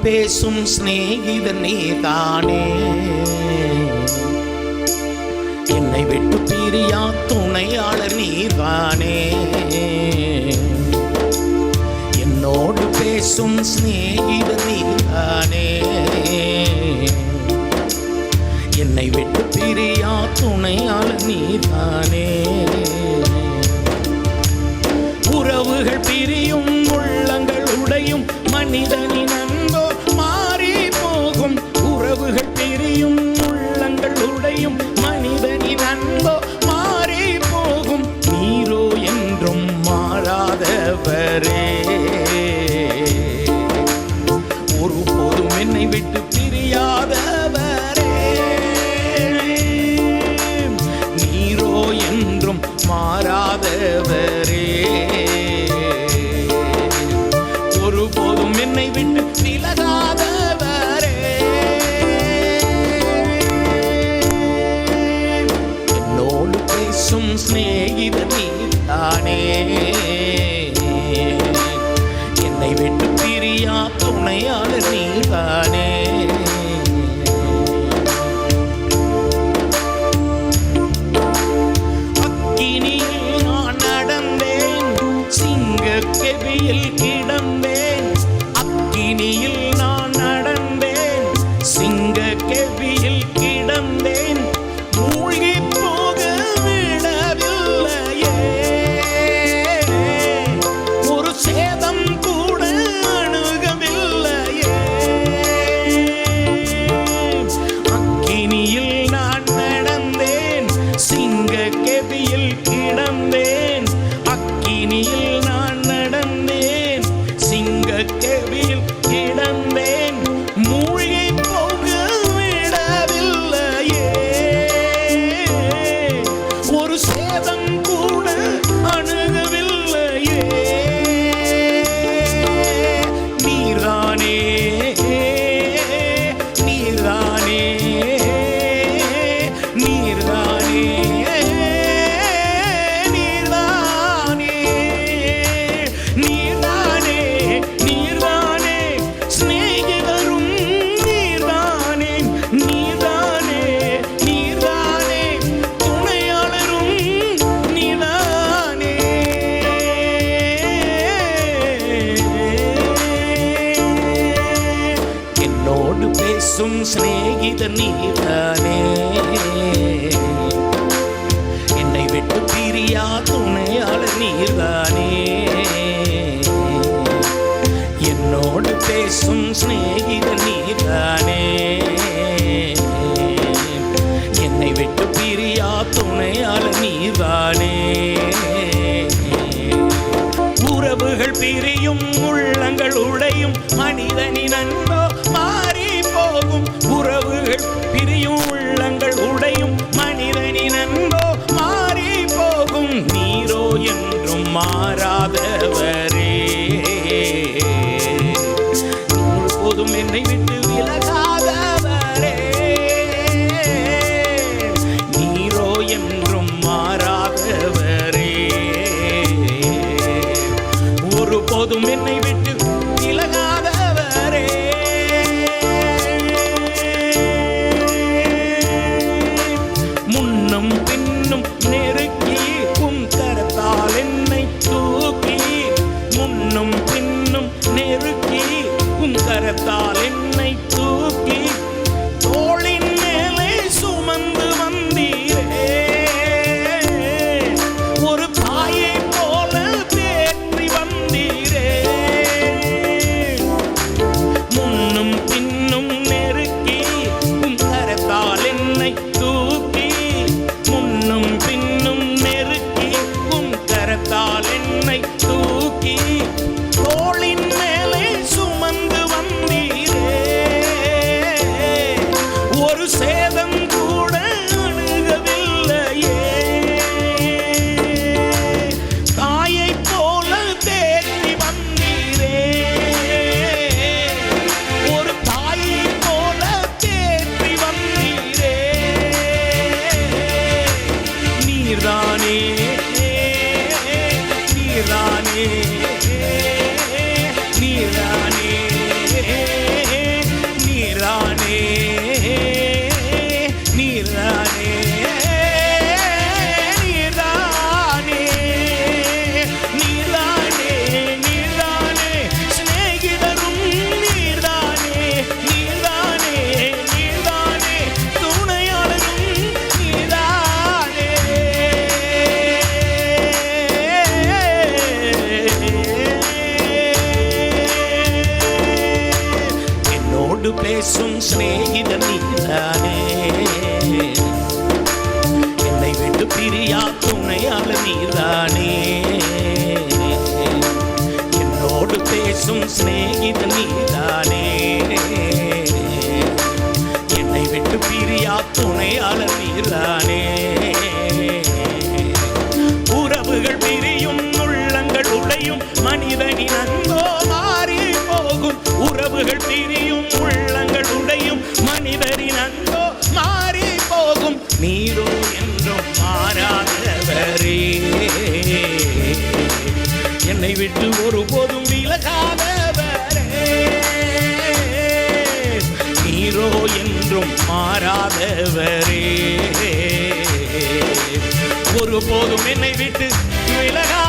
பேசும் சிநேகிதன் நீதானே. என்னை விட்டு பிரியா துணையாளர் நீதானே. என்னோடு பேசும் சிநேகிதன் நீதானே. என்னை விட்டு பிரியா துணையாளர் நீதானே. உறவுகள் பிரியும், உள்ளங்கள் உடையும், மனிதனின் அன்போ மாறி போகும். உறவுகள் பிரியும், உள்ளங்கள் உடையும், மனிதனின் அன்போ மாறி போகும். நீரோ என்றும் மாறாதவரே. ஒருபோதும் என்னை விட்டு பிரியாதவரே. நீரோ என்றும் மாறாதவரே. ஒருபோதும் என்னை விட்டு விலகாதவரே. என்னோடு பேசும் சிநேகிதன் நீதானே. என்னை விட்டு பிரியா துணையாளர் நீதானே. அக்கினியில் நான் நடந்தேன், சிங்கக்கெபியில் கிடந்தேன். அக்கினியில் நான் நடந்தேன், சிங்கக்கெபியில் கிடந்தேன். மூழ்கி போக விடவில்லையே. ஒரு சேதம் கூட அணுகவில்லையே. அக்கினியில் நான் நடந்தேன், சிங்கக்கெபியில் கிடந்தேன். அக்கினியில் நான் நடந்தேன், சிங்கக்கெபியில் கிடந்தேன். மூழ்கி போக விடவில்லையே. ஒரு சேதம் கூட அணுகவில்லையே. நீர்தானே, நீர்தானே, நீர்தானே, நீர்தானே, நீர்தானே, நீர்தானே. சிநேகிதரும் நீர்தானே, நீர்தானே, நீர்தானே. துணையாளரும் நீர்தானே. என்னோடு பேசும் சிநேகிதன் நீதானே. என்னை விட்டு பிரியா துணையாளர் நீர்தானே. என்னோடு பேசும் சிநேகிதன் நீதானே. என்னை விட்டு பிரியா துணையாளர் நீதானே. உறவுகள் பிரியும், உள்ளங்கள் உடையும், மனிதனின் அன்போ மாறி போகும். உறவுகள் பிரியும், உள்ளங்கள் உடையும், மனிதனின் அன்போ மாறி போகும். நீரோ என்றும் மாறாதவரே. ஒருபோதும் என்னை விட்டு விலகாதவரே. நீரோ என்றும் மாறாதவரே. ஒருபோதும் என்னை விட்டு விலகாதவரே. முன்னும் பின்னும் நெருக்கி உம் கரத்தால் என்னை தூக்கி. முன்னும் பின்னும் நெருக்கி உம் கரத்தால் என்னை தூக்கி. தோளின் மேலே சுமந்து வந்தீரே. ஒரு தாயை போல தேற்றி வந்தீரே. முன்னும் பின்னும் நெருக்கி உம் கரத்தால் என்னை தூக்கி. முன்னும் நீதானே. உறவுகள் பிரியும், உள்ளங்கள் உடையும், மனிதனின் அன்போ மாறி போகும். உறவுகள் பிரியும், உள்ளங்கள் உடையும், மனிதரின் அன்போ மாறி போகும். நீரோ என்றும் மாறாதவரே, என்னை விட்டு ஒருபோதும் விலகாதவரே. நீரோ என்றும் மாறாதவரே, ஒருபோதும் என்னை விட்டு விலகா